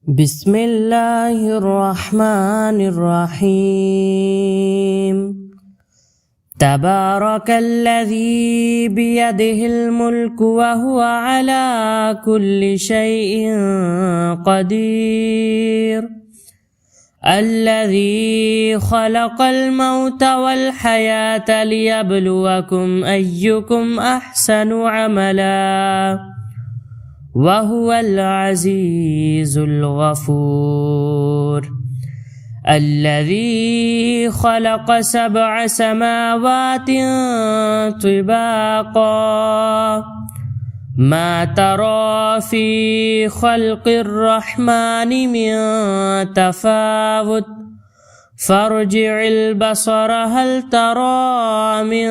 بسم الله الرحمن الرحيم. تبارك الذي بيده الملك وهو على كل شيء قدير. الذي خلق الموت والحياة ليبلوكم أيكم أحسن عملا وهو العزيز الغفور. الذي خلق 7 سماوات طباقا ما ترى في خلق الرحمن من تفاوت فارجع البصر هل ترى من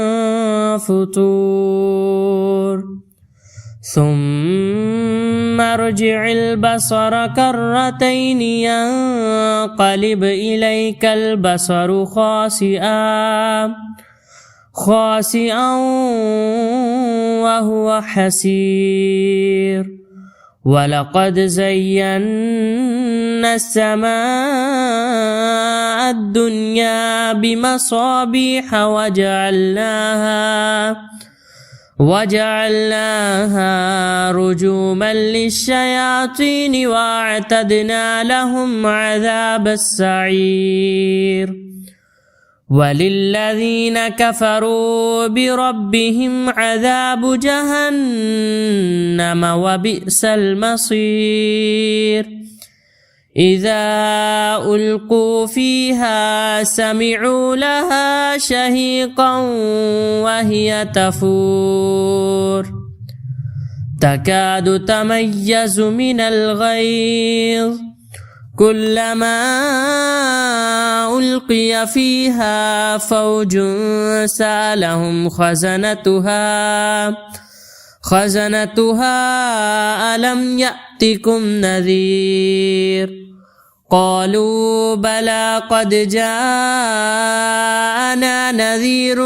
فطور ثم ارجع البصر كرتين ينقلب إليك البصر خاسئا وهو حسير. ولقد زينا السماء الدنيا بمصابيح وجعلناها رجوما للشياطين واعتدنا لهم عذاب السعير. وللذين كفروا بربهم عذاب جهنم وبئس المصير. إذا ألقوا فيها سمعوا لها شهيقا وهي تفور تكاد تميز من الغيظ كلما ألقي فيها فوج سألهم خزنتها ألم يأتكم نذير قالوا بلى قد جاءنا نذير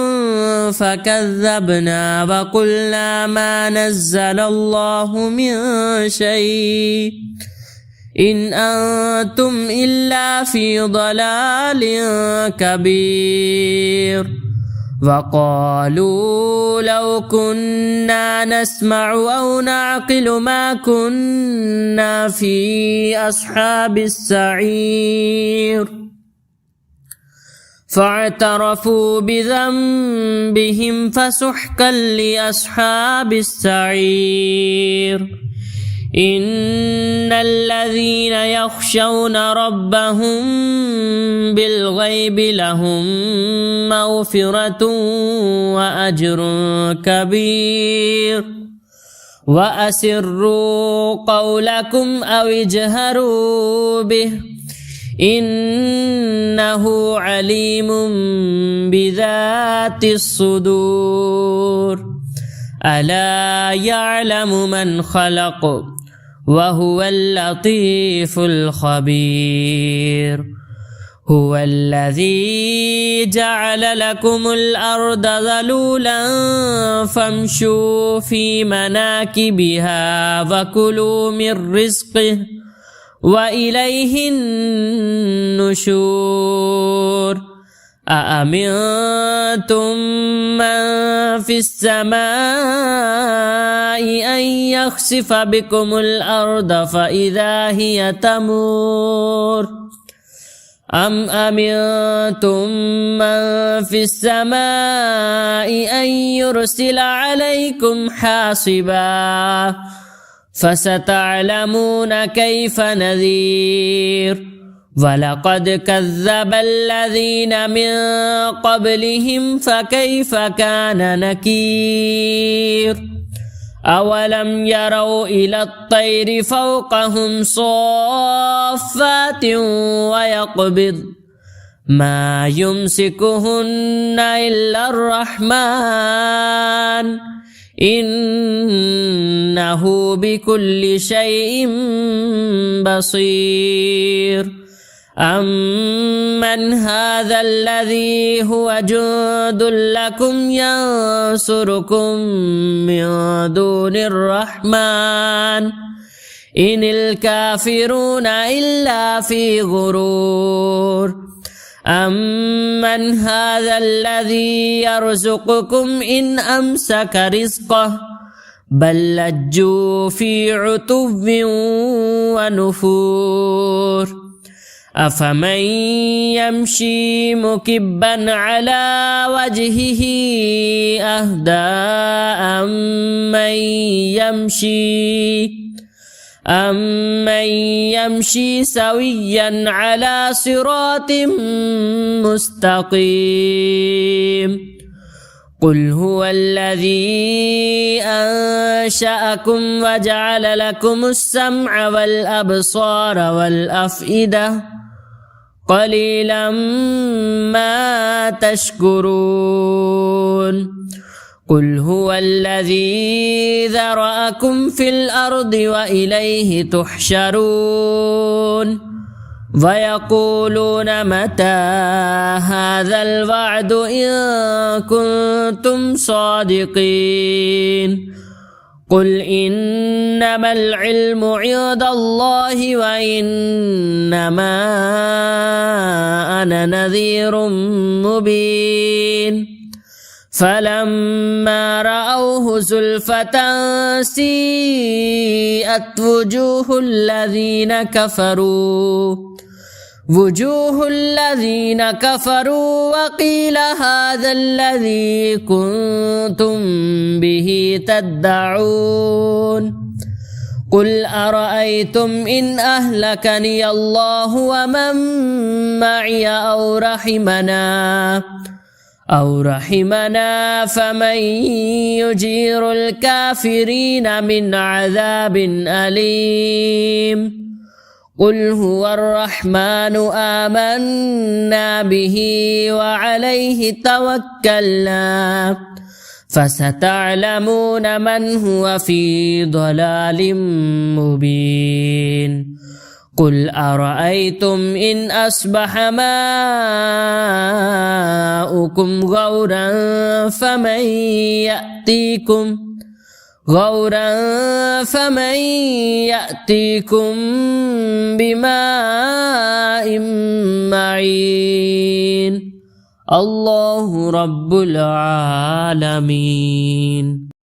فكذبنا وقلنا ما نزل الله من شيء إن أنتم إلا في ضلال كبير. وقالوا لو كنا نسمع أو نعقل ما كنا في أصحاب السعير فاعترفوا بذنبهم فسحقا لأصحاب السعير. إن الذين يخشون ربهم بالغيب لهم مغفرة وأجر كبير. وأسروا قولكم أو اجهروا به إنه عليم بذات الصدور. ألا يعلم من خلق وهو اللطيف الخبير. هو الذي جعل لكم الأرض ذلولا فامشوا في مناكبها وكلوا من رزقه وإليه النشور. أأمنتم من في السماء أن يخسف بكم الأرض فإذا هي تمور أم أمنتم من في السماء أن يرسل عليكم حاصبا فستعلمون كيف نذير. ولقد كذب الذين من قبلهم فكيف كان نكير. أولم يروا إلى الطير فوقهم صافات ويقبض ما يمسكهن إلا الرحمن إنه بكل شيء بصير. أمن هذا الذي هو جند لكم ينصركم من دون الرحمن إن الكافرون إلا في غرور أمن هذا الذي يرزقكم إن أمسك رزقه بل لجوا في عتو ونفور أفمن يمشي مكبا على وجهه أهدى أمن يمشي سويا على صراط مستقيم قل هو الذي أنشأكم وجعل لكم السمع والأبصار والأفئدة قليلا ما تشكرون قل هو الذي ذرأكم في الأرض وإليه تحشرون ويقولون متى هذا الوعد إن كنتم صادقين قل إنما العلم عند الله وإنما أنا نذير مبين فلما رأوه زلفة سيئت وجوه الذين كفروا وقيل هذا الذي كنتم به تدعون قل أرأيتم إن أهلكني الله ومن معي أو رحمنا فمن يجير الكافرين من عذاب أليم قل هو الرحمن آمنا به وعليه توكلنا فستعلمون من هو في ضلال مبين قل أرأيتم إن أصبح ماؤكم غورا فمن يأتيكم بماء معين الله رب العالمين.